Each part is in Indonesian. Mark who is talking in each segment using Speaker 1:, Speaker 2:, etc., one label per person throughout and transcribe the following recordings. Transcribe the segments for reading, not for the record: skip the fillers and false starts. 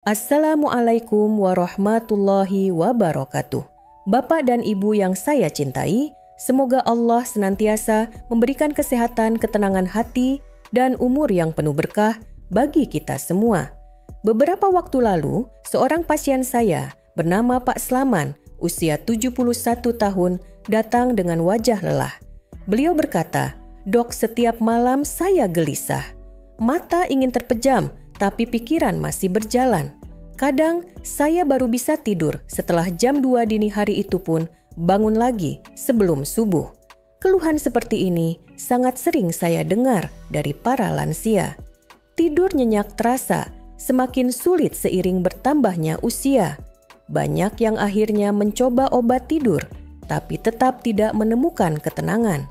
Speaker 1: Assalamualaikum warahmatullahi wabarakatuh. Bapak dan Ibu yang saya cintai, semoga Allah senantiasa memberikan kesehatan, ketenangan hati, dan umur yang penuh berkah bagi kita semua. Beberapa waktu lalu, seorang pasien saya bernama Pak Slaman, usia 71 tahun, datang dengan wajah lelah. Beliau berkata, "Dok, setiap malam saya gelisah. Mata ingin terpejam, tapi pikiran masih berjalan. Kadang saya baru bisa tidur setelah jam 2 dini hari itu pun bangun lagi sebelum subuh." Keluhan seperti ini sangat sering saya dengar dari para lansia. Tidur nyenyak terasa semakin sulit seiring bertambahnya usia. Banyak yang akhirnya mencoba obat tidur, tapi tetap tidak menemukan ketenangan.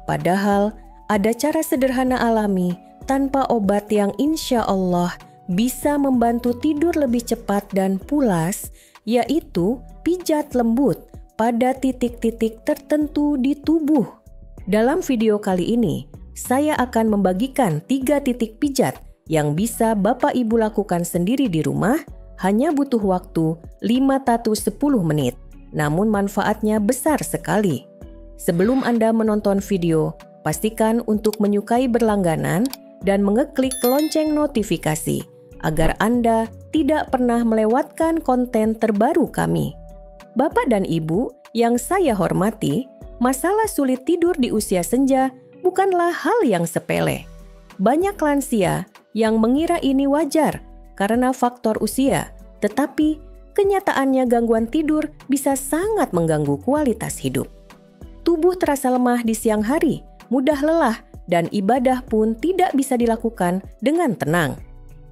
Speaker 1: Padahal ada cara sederhana alami tanpa obat yang insya Allah bisa membantu tidur lebih cepat dan pulas, yaitu pijat lembut pada titik-titik tertentu di tubuh. Dalam video kali ini, saya akan membagikan 3 titik pijat yang bisa Bapak Ibu lakukan sendiri di rumah, hanya butuh waktu 5-10 menit, namun manfaatnya besar sekali. Sebelum Anda menonton video, pastikan untuk menyukai berlangganan dan mengeklik lonceng notifikasi agar Anda tidak pernah melewatkan konten terbaru kami. Bapak dan Ibu yang saya hormati, masalah sulit tidur di usia senja bukanlah hal yang sepele. Banyak lansia yang mengira ini wajar karena faktor usia, tetapi kenyataannya gangguan tidur bisa sangat mengganggu kualitas hidup. Tubuh terasa lemah di siang hari, mudah lelah, dan ibadah pun tidak bisa dilakukan dengan tenang.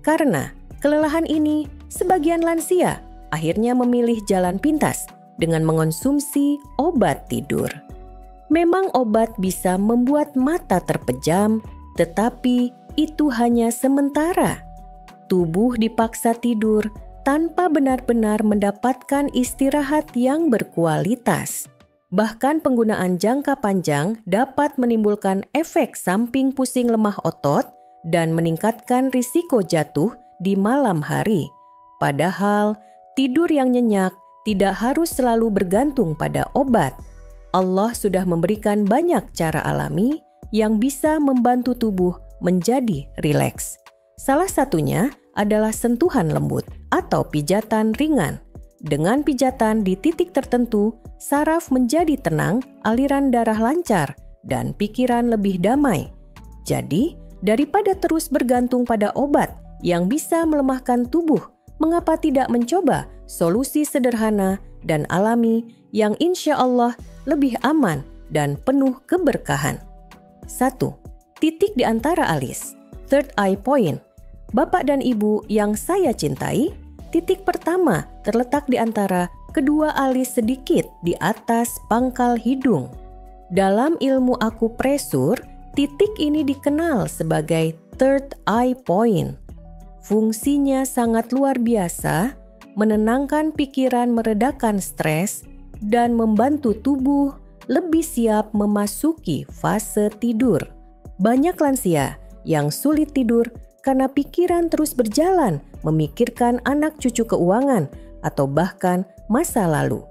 Speaker 1: Karena kelelahan ini, sebagian lansia akhirnya memilih jalan pintas dengan mengonsumsi obat tidur. Memang obat bisa membuat mata terpejam, tetapi itu hanya sementara. Tubuh dipaksa tidur tanpa benar-benar mendapatkan istirahat yang berkualitas. Bahkan penggunaan jangka panjang dapat menimbulkan efek samping pusing lemah otot dan meningkatkan risiko jatuh di malam hari. Padahal tidur yang nyenyak tidak harus selalu bergantung pada obat. Allah sudah memberikan banyak cara alami yang bisa membantu tubuh menjadi rileks. Salah satunya adalah sentuhan lembut atau pijatan ringan. Dengan pijatan di titik tertentu, saraf menjadi tenang, aliran darah lancar, dan pikiran lebih damai. Jadi, daripada terus bergantung pada obat yang bisa melemahkan tubuh, mengapa tidak mencoba solusi sederhana dan alami yang insya Allah lebih aman dan penuh keberkahan? 1. Titik di antara alis, third eye point. Bapak dan Ibu yang saya cintai, titik pertama terletak di antara kedua alis sedikit di atas pangkal hidung. Dalam ilmu akupresur, titik ini dikenal sebagai third eye point. Fungsinya sangat luar biasa, menenangkan pikiran, meredakan stres, dan membantu tubuh lebih siap memasuki fase tidur. Banyak lansia yang sulit tidur karena pikiran terus berjalan memikirkan anak cucu keuangan atau bahkan masa lalu.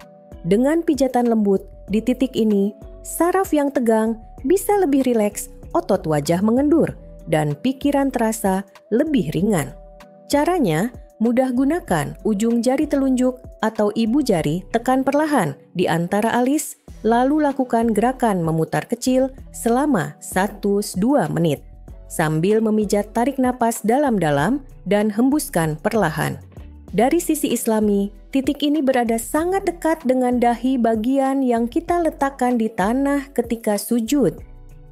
Speaker 1: Dengan pijatan lembut di titik ini, saraf yang tegang bisa lebih rileks, otot wajah mengendur, dan pikiran terasa lebih ringan. Caranya mudah, gunakan ujung jari telunjuk atau ibu jari, tekan perlahan di antara alis, lalu lakukan gerakan memutar kecil selama 1-2 menit. Sambil memijat, tarik napas dalam-dalam dan hembuskan perlahan. Dari sisi Islami, titik ini berada sangat dekat dengan dahi, bagian yang kita letakkan di tanah ketika sujud.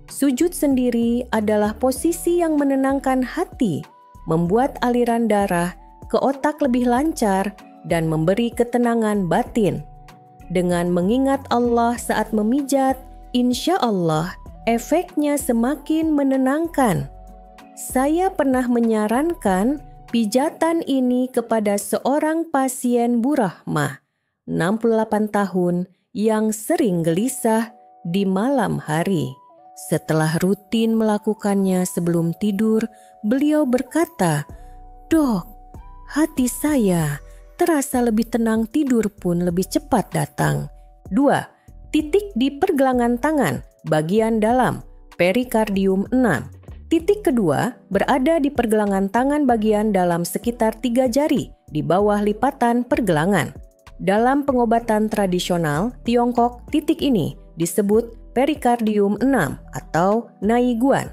Speaker 1: Sujud sendiri adalah posisi yang menenangkan hati, membuat aliran darah ke otak lebih lancar, dan memberi ketenangan batin. Dengan mengingat Allah saat memijat, insya Allah efeknya semakin menenangkan. Saya pernah menyarankan pijatan ini kepada seorang pasien Bu Rahmah, 68 tahun, yang sering gelisah di malam hari. Setelah rutin melakukannya sebelum tidur, beliau berkata, "Dok, Hati saya terasa lebih tenang, tidur pun lebih cepat datang. 2. Titik di pergelangan tangan, bagian dalam, perikardium 6. Titik kedua berada di pergelangan tangan bagian dalam sekitar 3 jari di bawah lipatan pergelangan. Dalam pengobatan tradisional Tiongkok, titik ini disebut perikardium 6 atau naiguan.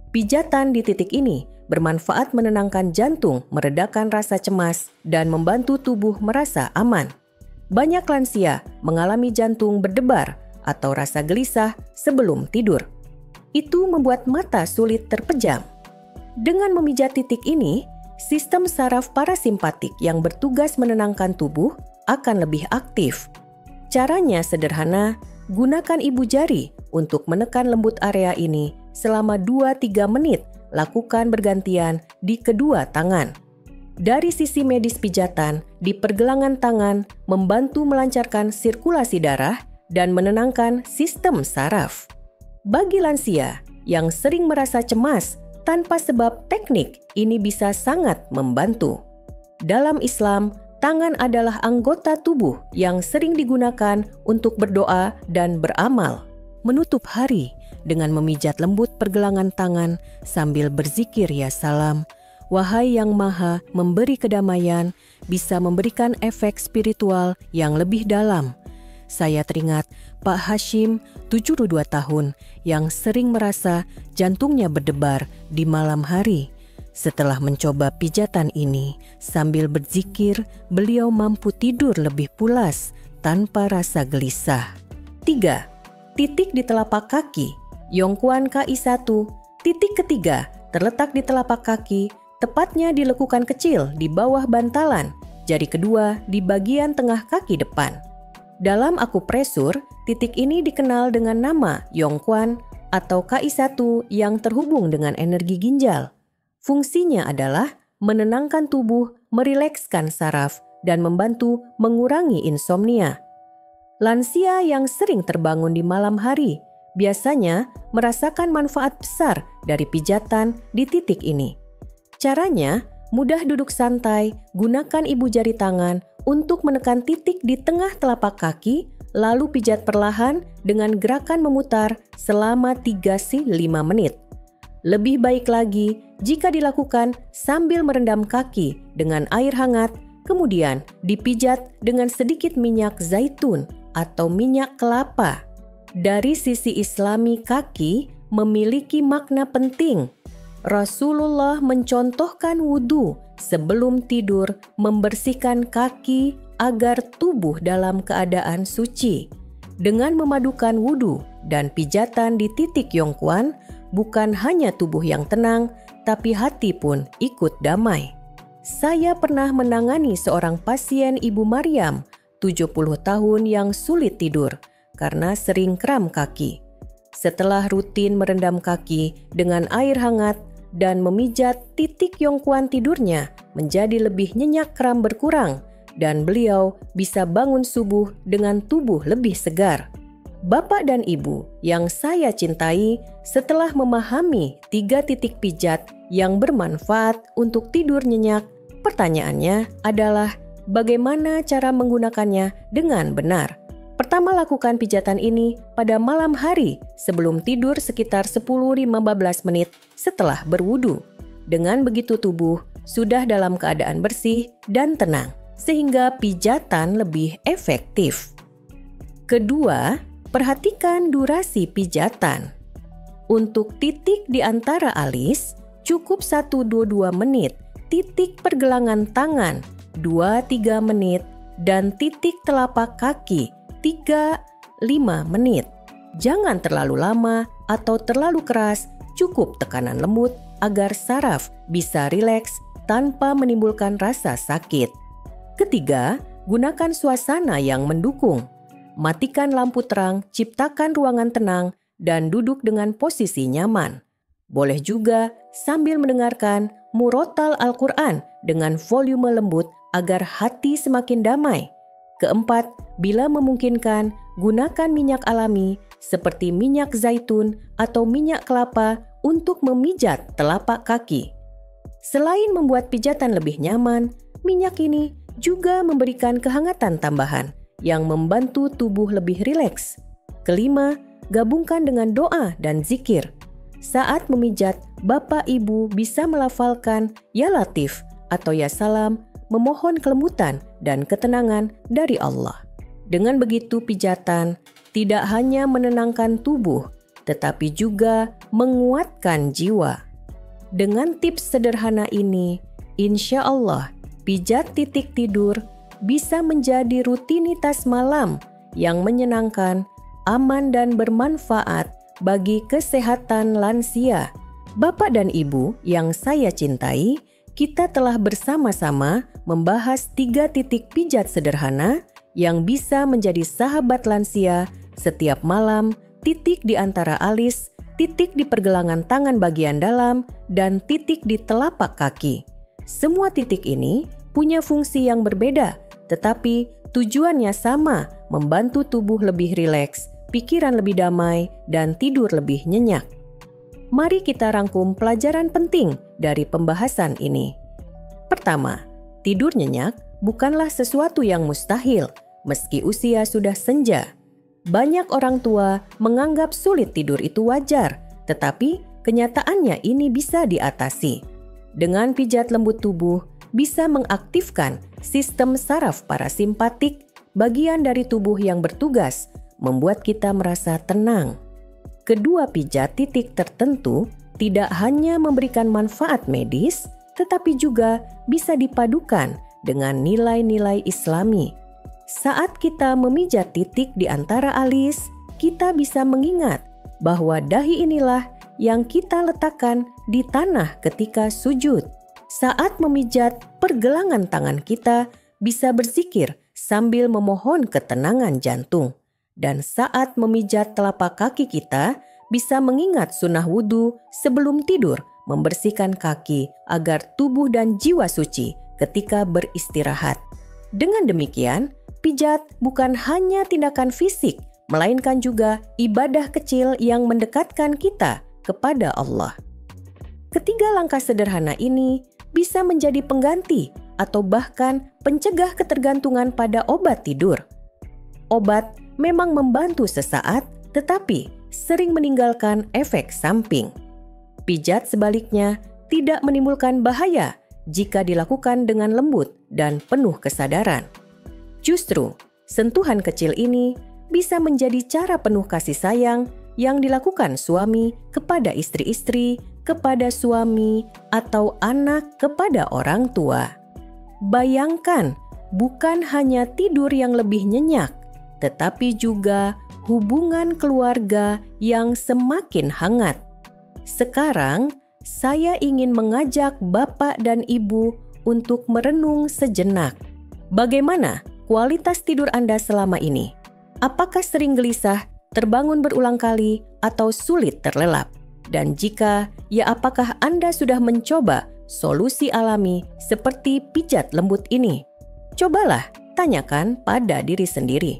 Speaker 1: Pijatan di titik ini bermanfaat menenangkan jantung, meredakan rasa cemas, dan membantu tubuh merasa aman. Banyak lansia mengalami jantung berdebar atau rasa gelisah sebelum tidur. Itu membuat mata sulit terpejam. Dengan memijat titik ini, sistem saraf parasimpatik yang bertugas menenangkan tubuh akan lebih aktif. Caranya sederhana, gunakan ibu jari untuk menekan lembut area ini selama 2-3 menit, lakukan bergantian di kedua tangan. Dari sisi medis, pijatan di pergelangan tangan membantu melancarkan sirkulasi darah dan menenangkan sistem saraf. Bagi lansia yang sering merasa cemas tanpa sebab, teknik ini bisa sangat membantu. Dalam Islam, tangan adalah anggota tubuh yang sering digunakan untuk berdoa dan beramal. Menutup hari dengan memijat lembut pergelangan tangan sambil berzikir ya salam, wahai yang maha memberi kedamaian, bisa memberikan efek spiritual yang lebih dalam. Saya teringat Pak Hashim, 72 tahun, yang sering merasa jantungnya berdebar di malam hari. Setelah mencoba pijatan ini, sambil berzikir, beliau mampu tidur lebih pulas tanpa rasa gelisah. 3. Titik di telapak kaki, Yongquan KI1. Titik ketiga terletak di telapak kaki, tepatnya di lekukan kecil di bawah bantalan, jari kedua di bagian tengah kaki depan. Dalam akupresur, titik ini dikenal dengan nama Yongquan atau KI1 yang terhubung dengan energi ginjal. Fungsinya adalah menenangkan tubuh, merilekskan saraf, dan membantu mengurangi insomnia. Lansia yang sering terbangun di malam hari biasanya merasakan manfaat besar dari pijatan di titik ini. Caranya, mudah duduk santai, gunakan ibu jari tangan untuk menekan titik di tengah telapak kaki, lalu pijat perlahan dengan gerakan memutar selama 3-5 menit. Lebih baik lagi jika dilakukan sambil merendam kaki dengan air hangat, kemudian dipijat dengan sedikit minyak zaitun atau minyak kelapa. Dari sisi Islami, kaki memiliki makna penting. Rasulullah mencontohkan wudhu sebelum tidur, membersihkan kaki agar tubuh dalam keadaan suci. Dengan memadukan wudhu dan pijatan di titik Yongquan, bukan hanya tubuh yang tenang, tapi hati pun ikut damai. Saya pernah menangani seorang pasien Ibu Maryam, 70 tahun yang sulit tidur karena sering kram kaki. Setelah rutin merendam kaki dengan air hangat dan memijat titik Yongquan, tidurnya menjadi lebih nyenyak, kram berkurang, dan beliau bisa bangun subuh dengan tubuh lebih segar. Bapak dan Ibu yang saya cintai, setelah memahami 3 titik pijat yang bermanfaat untuk tidur nyenyak, pertanyaannya adalah bagaimana cara menggunakannya dengan benar. Pertama, lakukan pijatan ini pada malam hari sebelum tidur sekitar 10-15 menit setelah berwudu. Dengan begitu tubuh sudah dalam keadaan bersih dan tenang, sehingga pijatan lebih efektif. Kedua, perhatikan durasi pijatan. Untuk titik di antara alis, cukup 1-2 menit, titik pergelangan tangan 2-3 menit, dan titik telapak kaki 3-5 menit. Jangan terlalu lama atau terlalu keras, cukup tekanan lembut agar saraf bisa rileks tanpa menimbulkan rasa sakit. Ketiga, gunakan suasana yang mendukung. Matikan lampu terang, ciptakan ruangan tenang, dan duduk dengan posisi nyaman. Boleh juga sambil mendengarkan murotal Al-Quran dengan volume lembut agar hati semakin damai. Keempat, bila memungkinkan, gunakan minyak alami seperti minyak zaitun atau minyak kelapa untuk memijat telapak kaki. Selain membuat pijatan lebih nyaman, minyak ini juga memberikan kehangatan tambahan yang membantu tubuh lebih rileks. Kelima, gabungkan dengan doa dan zikir. Saat memijat, Bapak Ibu bisa melafalkan Ya Latif atau Ya Salam, memohon kelembutan dan ketenangan dari Allah. Dengan begitu, pijatan tidak hanya menenangkan tubuh, tetapi juga menguatkan jiwa. Dengan tips sederhana ini, insya Allah, pijat titik tidur bisa menjadi rutinitas malam yang menyenangkan, aman dan bermanfaat bagi kesehatan lansia. Bapak dan Ibu yang saya cintai, kita telah bersama-sama membahas 3 titik pijat sederhana yang bisa menjadi sahabat lansia setiap malam, titik di antara alis, titik di pergelangan tangan bagian dalam, dan titik di telapak kaki. Semua titik ini punya fungsi yang berbeda, tetapi tujuannya sama, membantu tubuh lebih rileks, pikiran lebih damai, dan tidur lebih nyenyak. Mari kita rangkum pelajaran penting dari pembahasan ini. Pertama, tidur nyenyak bukanlah sesuatu yang mustahil, meski usia sudah senja. Banyak orang tua menganggap sulit tidur itu wajar, tetapi kenyataannya ini bisa diatasi. Dengan pijat lembut tubuh, bisa mengaktifkan sistem saraf parasimpatik, bagian dari tubuh yang bertugas, membuat kita merasa tenang. Kedua pijat titik tertentu tidak hanya memberikan manfaat medis, tetapi juga bisa dipadukan dengan nilai-nilai Islami. Saat kita memijat titik di antara alis, kita bisa mengingat bahwa dahi inilah yang kita letakkan di tanah ketika sujud. Saat memijat pergelangan tangan kita, bisa berzikir sambil memohon ketenangan jantung. Dan saat memijat telapak kaki kita, bisa mengingat sunnah wudhu sebelum tidur, membersihkan kaki agar tubuh dan jiwa suci ketika beristirahat. Dengan demikian, pijat bukan hanya tindakan fisik, melainkan juga ibadah kecil yang mendekatkan kita kepada Allah. Ketiga langkah sederhana ini bisa menjadi pengganti atau bahkan pencegah ketergantungan pada obat tidur. Obat memang membantu sesaat, tetapi sering meninggalkan efek samping. Pijat sebaliknya tidak menimbulkan bahaya jika dilakukan dengan lembut dan penuh kesadaran. Justru, sentuhan kecil ini bisa menjadi cara penuh kasih sayang yang dilakukan suami kepada istri-istri, kepada suami, atau anak kepada orang tua. Bayangkan, bukan hanya tidur yang lebih nyenyak, tetapi juga hubungan keluarga yang semakin hangat. Sekarang, saya ingin mengajak Bapak dan Ibu untuk merenung sejenak. Bagaimana kualitas tidur Anda selama ini? Apakah sering gelisah, terbangun berulang kali, atau sulit terlelap? Dan jika ya, apakah Anda sudah mencoba solusi alami seperti pijat lembut ini? Cobalah tanyakan pada diri sendiri.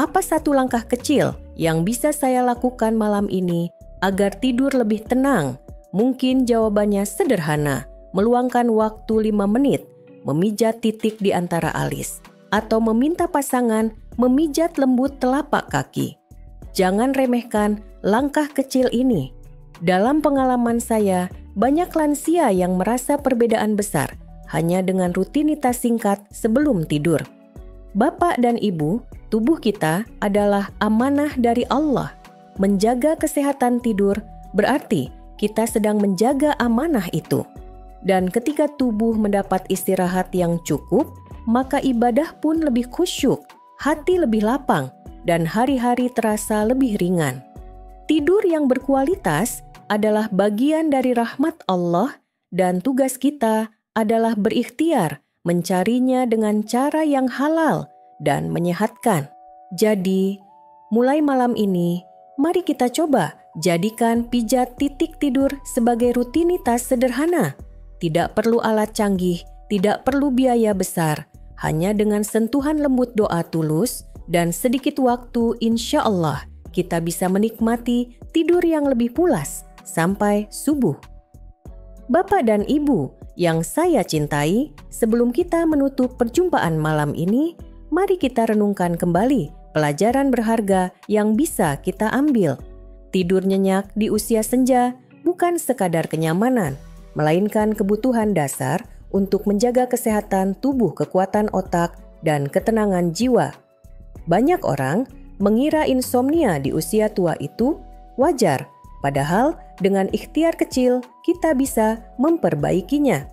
Speaker 1: Apa satu langkah kecil yang bisa saya lakukan malam ini agar tidur lebih tenang? Mungkin jawabannya sederhana, meluangkan waktu 5 menit, memijat titik di antara alis, atau meminta pasangan memijat lembut telapak kaki. Jangan remehkan langkah kecil ini. Dalam pengalaman saya, banyak lansia yang merasa perbedaan besar hanya dengan rutinitas singkat sebelum tidur. Bapak dan Ibu, tubuh kita adalah amanah dari Allah. Menjaga kesehatan tidur berarti kita sedang menjaga amanah itu. Dan ketika tubuh mendapat istirahat yang cukup, maka ibadah pun lebih khusyuk, hati lebih lapang, dan hari-hari terasa lebih ringan. Tidur yang berkualitas adalah bagian dari rahmat Allah, dan tugas kita adalah berikhtiar mencarinya dengan cara yang halal dan menyehatkan. Jadi, mulai malam ini, mari kita coba jadikan pijat titik tidur sebagai rutinitas sederhana. Tidak perlu alat canggih, tidak perlu biaya besar. Hanya dengan sentuhan lembut doa tulus dan sedikit waktu, insya Allah kita bisa menikmati tidur yang lebih pulas sampai subuh. Bapak dan Ibu yang saya cintai, sebelum kita menutup perjumpaan malam ini, mari kita renungkan kembali pelajaran berharga yang bisa kita ambil. Tidur nyenyak di usia senja bukan sekadar kenyamanan, melainkan kebutuhan dasar untuk menjaga kesehatan tubuh, kekuatan otak, dan ketenangan jiwa. Banyak orang mengira insomnia di usia tua itu wajar, padahal dengan ikhtiar kecil kita bisa memperbaikinya.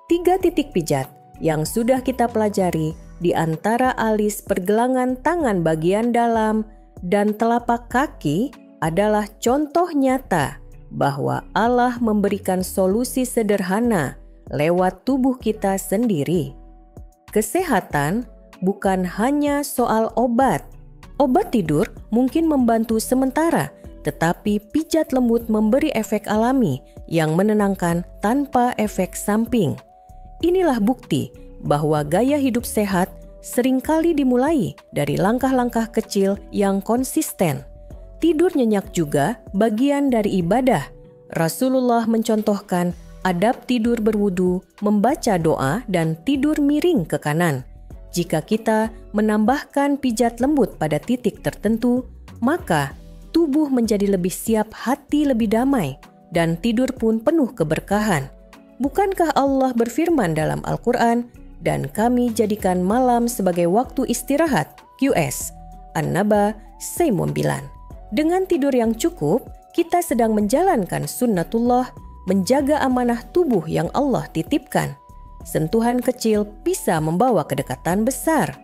Speaker 1: 3 titik pijat yang sudah kita pelajari di antara alis pergelangan tangan bagian dalam dan telapak kaki adalah contoh nyata bahwa Allah memberikan solusi sederhana lewat tubuh kita sendiri. Kesehatan bukan hanya soal obat. Obat tidur mungkin membantu sementara, tetapi pijat lembut memberi efek alami yang menenangkan tanpa efek samping. Inilah bukti bahwa gaya hidup sehat seringkali dimulai dari langkah-langkah kecil yang konsisten. Tidur nyenyak juga bagian dari ibadah. Rasulullah mencontohkan adab tidur berwudu, membaca doa, dan tidur miring ke kanan. Jika kita menambahkan pijat lembut pada titik tertentu, maka tubuh menjadi lebih siap, hati lebih damai, dan tidur pun penuh keberkahan. Bukankah Allah berfirman dalam Al-Quran, dan kami jadikan malam sebagai waktu istirahat, QS, An-Naba 9. Dengan tidur yang cukup, kita sedang menjalankan sunnatullah, menjaga amanah tubuh yang Allah titipkan. Sentuhan kecil bisa membawa kedekatan besar.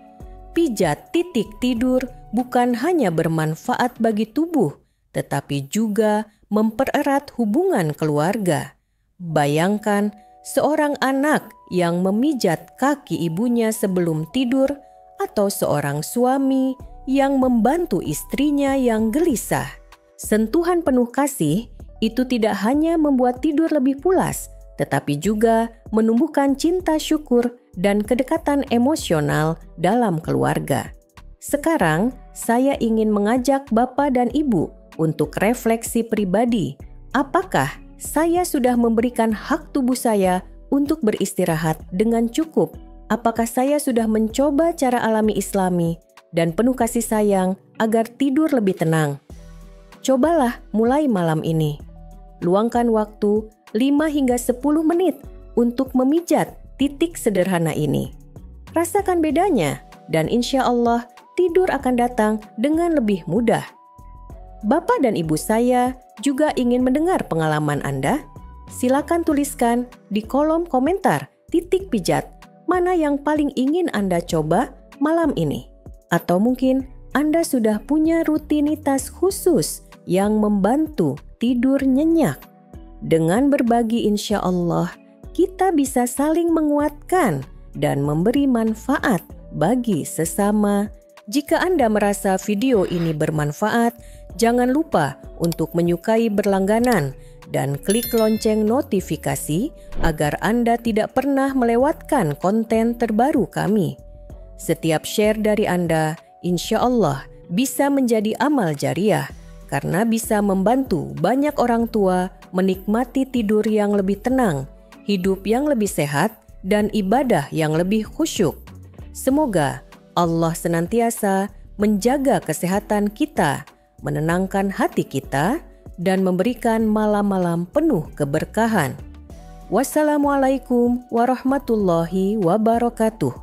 Speaker 1: Pijat titik tidur bukan hanya bermanfaat bagi tubuh, tetapi juga mempererat hubungan keluarga. Bayangkan seorang anak yang memijat kaki ibunya sebelum tidur, atau seorang suami yang membantu istrinya yang gelisah. Sentuhan penuh kasih itu tidak hanya membuat tidur lebih pulas, tetapi juga menumbuhkan cinta syukur dan kedekatan emosional dalam keluarga. Sekarang, saya ingin mengajak Bapak dan Ibu untuk refleksi pribadi. Apakah saya sudah memberikan hak tubuh saya untuk beristirahat dengan cukup? Apakah saya sudah mencoba cara alami Islami dan penuh kasih sayang agar tidur lebih tenang? Cobalah mulai malam ini. Luangkan waktu 5 hingga 10 menit untuk memijat titik sederhana ini. Rasakan bedanya dan insya Allah tidur akan datang dengan lebih mudah. Bapak dan Ibu saya juga ingin mendengar pengalaman Anda. Silakan tuliskan di kolom komentar titik pijat mana yang paling ingin Anda coba malam ini. Atau mungkin Anda sudah punya rutinitas khusus yang membantu tidur nyenyak. Dengan berbagi insya Allah, kita bisa saling menguatkan dan memberi manfaat bagi sesama. Jika Anda merasa video ini bermanfaat, jangan lupa untuk menyukai berlangganan dan klik lonceng notifikasi agar Anda tidak pernah melewatkan konten terbaru kami. Setiap share dari Anda, insya Allah bisa menjadi amal jariah karena bisa membantu banyak orang tua menikmati tidur yang lebih tenang, hidup yang lebih sehat, dan ibadah yang lebih khusyuk. Semoga Allah senantiasa menjaga kesehatan kita, menenangkan hati kita, dan memberikan malam-malam penuh keberkahan. Wassalamualaikum warahmatullahi wabarakatuh.